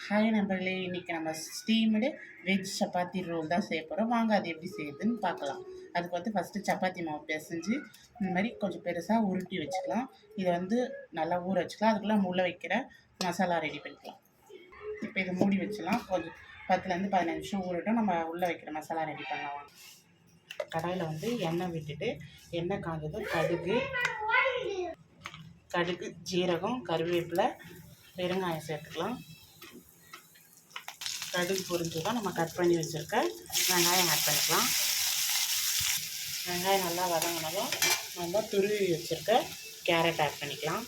Hi நண்பர்களே, இன்றைக்கி நம்ம ஸ்டீம்டு வெஜ் சப்பாத்தி ரோல் தான் செய்ய போகிறோம். வாங்க அது எப்படி செய்யுதுன்னு பார்க்கலாம். அதுக்கு வந்து ஃபஸ்ட்டு சப்பாத்தி மாவு பிசைஞ்சு இந்த மாதிரி கொஞ்சம் பெருசாக உருட்டி வச்சுக்கலாம். இதை வந்து நல்லா ஊற வச்சுக்கலாம். அதுக்குள்ளே நம்ம உள்ளே வைக்கிற மசாலா ரெடி பண்ணிக்கலாம். இப்போ இதை மூடி வச்சுலாம். கொஞ்சம் 10லேருந்து 15 நிமிஷம் ஊறட்டும். நம்ம உள்ளே வைக்கிற மசாலா ரெடி பண்ணலாம். கடாயில் வந்து எண்ணெய் விட்டுட்டு எண்ணெய் காஞ்சதும் கடுகு, ஜீரகம், கருவேப்பிலை, பெருங்காயம் சேர்த்துக்கலாம். கடுகு பொரிஞ்சதும் நம்ம கட் பண்ணி வச்சுருக்க வெங்காயம் ஆட் பண்ணிக்கலாம். வெங்காயம் நல்லா வதங்கினதும் நம்ம துருவி வச்சுருக்க கேரட் ஆட் பண்ணிக்கலாம்.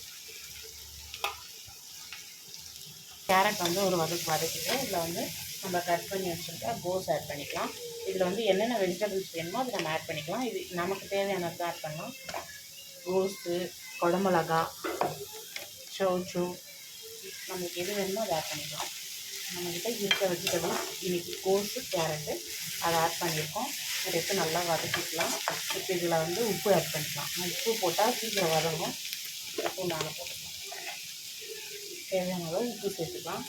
கேரட் வந்து ஒரு வதக்கிட்டு இதில் வந்து நம்ம கட் பண்ணி வச்சுருக்க கோஸ் ஆட் பண்ணிக்கலாம். இதில் வந்து என்னென்ன வெஜிடபிள்ஸ் வேணுமோ அதை நம்ம ஆட் பண்ணிக்கலாம். இது நமக்கு தேவையானது ஆட் பண்ணலாம். கோஸு, குடமிளகா, சோச்சு, நம்மளுக்கு எது வேணுமோ அதை ஆட் பண்ணிக்கலாம். நம்மக்கிட்ட இருக்க வெஜிடபிள்ஸ் இன்றைக்கி கோஸு, கேரட்டு அதை ஆட் பண்ணியிருக்கோம். அதை எடுத்து நல்லா வதக்கிக்கலாம். இப்போ இதில் வந்து உப்பு ஆட் பண்ணிக்கலாம். உப்பு போட்டால் சீக்கிரம் வதங்கும். உப்பு மேலே போட்டுக்கலாம். தேவையான அளவு உப்பு சேர்த்துக்கலாம்.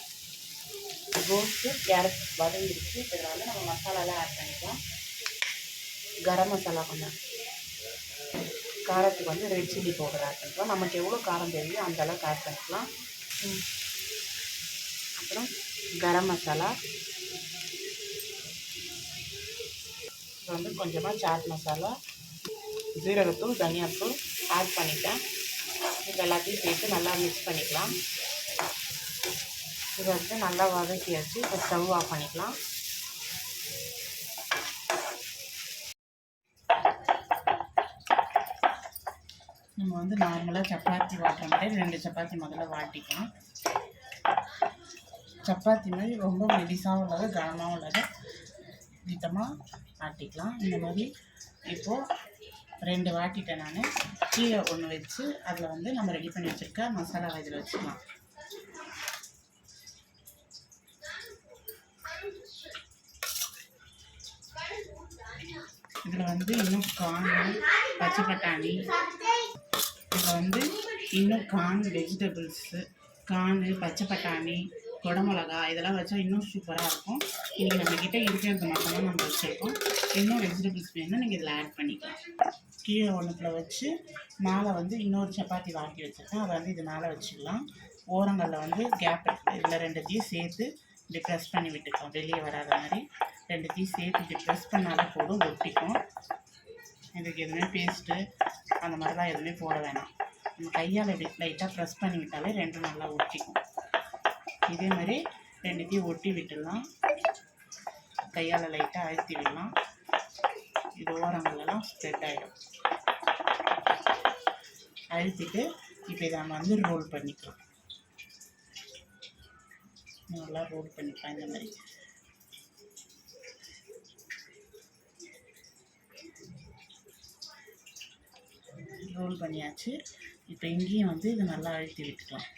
கோஸு, கேரட் வதங்கிடுச்சு. இப்போ இதில் வந்து நம்ம மசாலாலாம் ஆட் பண்ணிக்கலாம். கரம் மசாலா கொஞ்சம், காரத்துக்கு வந்து ரெட் சில்லி பவுடர் ஆட் பண்ணிக்கலாம். நமக்கு எவ்வளோ காரம் தேவையோ அந்த அளவுக்கு ஆட் பண்ணிக்கலாம். அப்புறம் கரம் மசாலா, இப்போ வந்து கொஞ்சமாக சாட் மசாலா, ஜீரகத்தூள், தனியாத்தூள் ஆட் பண்ணிட்டேன். இது எல்லாத்தையும் சேர்த்து நல்லா மிக்ஸ் பண்ணிக்கலாம். இதை வந்து நல்லா வதக்கியாச்சு. இப்போ ஸ்டவ் ஆஃப் பண்ணிக்கலாம். நம்ம வந்து நார்மலாக சப்பாத்தி வாட்டுற மாதிரி 2 சப்பாத்தி முதல்ல வாட்டிக்கலாம். சப்பாத்தி மாதிரி ரொம்ப மெலிசாகவும் உள்ளது, கனமாகவும் உள்ளது திட்டமாக ஆட்டிக்கலாம். இந்த மாதிரி இப்போது 2 வாட்டிட்டேன் நான். கீழே ஒன்று வச்சு அதில் வந்து நம்ம ரெடி பண்ணி வச்சுருக்க மசாலா இதில் வச்சுக்கலாம். இதில் வந்து இன்னும் கார்ன், பச்சை பட்டாணி, இதில் வந்து இன்னும் கார்ன் வெஜிடபிள்ஸு, கார்ன், பச்சை பட்டாணி, குடமிளகா இதெல்லாம் வச்சா இன்னும் சூப்பராக இருக்கும். இன்றைக்கி நம்மக்கிட்ட இருக்கிறது மட்டும்தான் நம்ம வச்சுருக்கோம். இன்னும் வெஜிடபிள்ஸ் வேணும்னா நீங்கள் இதில் ஆட் பண்ணிக்கலாம். கீழே ஒன்றுத்தில் வச்சு மேலே வந்து இன்னொரு சப்பாத்தி வாட்டி வச்சுருக்கேன். அதை வந்து இது மேலே வச்சுக்கலாம். ஓரங்களில் வந்து கேப் இருக்குது. இதில் 2த்தையும் சேர்த்து இப்படி ப்ரெஸ் பண்ணி விட்டுக்கலாம். வெளியே வராத மாதிரி 2த்தையும் சேர்த்து இப்படி ப்ரெஸ் பண்ணாலே போதும், ஒட்டிக்கும். இதுக்கு எதுவுமே பேஸ்ட்டு அந்த மாதிரிலாம் எதுவுமே போட வேணாம். நம்ம கையால் இப்படி லைட்டாக ப்ரெஸ் பண்ணி விட்டாலே 2 நல்லா ஒட்டிக்கும். இதே மாதிரி 2த்தையும் ஒட்டி விட்டுடலாம். கையால் லைட்டாக அழுத்தி விடலாம். இது ஓரங்களெல்லாம் ஸ்ப்ரெட் ஆகிடும். அழுத்திட்டு இப்போ இதை நம்ம வந்து ரோல் பண்ணிக்கலாம். நல்லா ரோல் பண்ணிக்கலாம். இந்த மாதிரி ரோல் பண்ணியாச்சு. இப்போ இங்கேயும் வந்து இதை நல்லா அழுத்தி விட்டுக்கலாம்.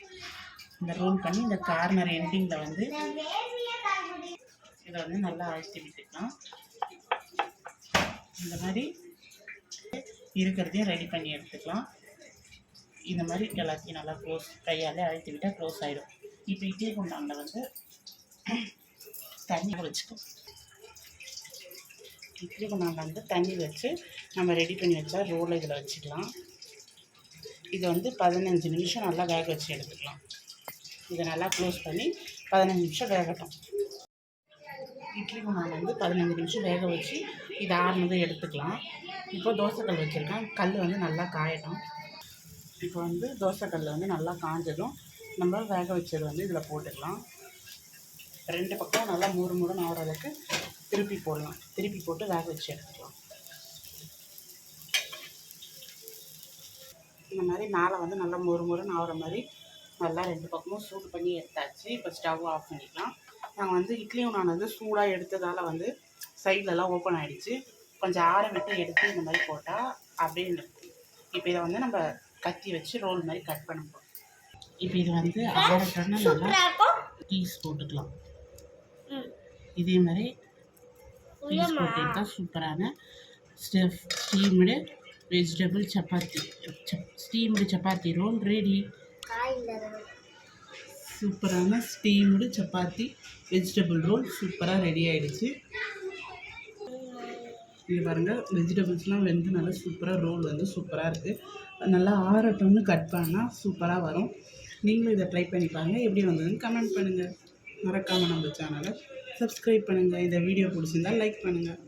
இந்த ரோல் பண்ணி இந்த கார்னர் எண்டிங்கில் வந்து இதை வந்து நல்லா அழுத்தி விட்டுக்கலாம். இந்த மாதிரி இருக்கிறதையும் ரெடி பண்ணி எடுத்துக்கலாம். இந்த மாதிரி எல்லாத்தையும் நல்லா க்ளோஸ் கையாலே அழுத்தி விட்டால் க்ளோஸ் ஆகிடும். இப்போ இட்லி குண்டானில் வந்து தண்ணி வச்சுக்கோ. இட்லி குண்டானில் வந்து தண்ணி வச்சு நம்ம ரெடி பண்ணி வச்சா ரோலை இதில் வச்சுக்கலாம். இது வந்து 15 நிமிஷம் நல்லா வேக வச்சு எடுத்துக்கலாம். இதை நல்லா க்ளோஸ் பண்ணி 15 நிமிஷம் வேகட்டும். இட்லி குண்டானில் வந்து 15 நிமிஷம் வேக வச்சு இதை ஆறுனதை எடுத்துக்கலாம். இப்போ தோசைக்கல் வச்சுருக்கேன். கல் வந்து நல்லா காயட்டும். இப்போ வந்து தோசைக்கல் வந்து நல்லா காஞ்சதும் நம்ம வேக வச்சது வந்து இதில் போட்டுக்கலாம். 2 பக்கம் நல்லா முறுமுறுன்னு ஆகிற அளவுக்கு திருப்பி போடலாம். திருப்பி போட்டு வேக வச்சு எடுத்துக்கலாம். இந்த மாதிரி மேலே வந்து நல்லா முறுமுறுன்னு ஆகிற மாதிரி நல்லா 2 பக்கமும் சூடு பண்ணி எடுத்தாச்சு. இப்போ ஸ்டவ் ஆஃப் பண்ணிக்கலாம். நாங்கள் வந்து இட்லியும் நான் வந்து சூடாக எடுத்ததால் வந்து சைட்லலாம் ஓப்பன் ஆகிடுச்சு. கொஞ்சம் ஆற விட்டு எடுத்து இந்த மாதிரி போட்டால் அப்படியே இருக்கும். இப்போ இதை வந்து நம்ம கத்தி வச்சு ரோல் மாதிரி கட் பண்ண போகிறோம். இப்போ இது வந்து ஆறட்டோன்னா நல்லா பீஸ் போட்டுக்கலாம். இதே மாதிரி பீஸ் போட்டுக்கிட்டா சூப்பரான steamed vegetable chapati, steamed chapati roll ready. சூப்பரான ஸ்டீம்டு சப்பாத்தி வெஜிடபிள் ரோல் சூப்பராக ரெடி ஆகிடுச்சு. இது பாருங்கள், வெஜிடபிள்ஸ்லாம் வெந்து நல்லா சூப்பராக ரோல் வந்து சூப்பராக இருக்குது. நல்லா ஆறட்டம்னு கட் பண்ணால் சூப்பராக வரும். நீங்களும் இதை ட்ரை பண்ணி பாருங்கள். எப்படி வந்ததுன்னு கமெண்ட் பண்ணுங்கள். மறக்காமல் நம்ம சேனலை சப்ஸ்கிரைப் பண்ணுங்கள். இந்த வீடியோ பிடிச்சிருந்தால் லைக் பண்ணுங்கள்.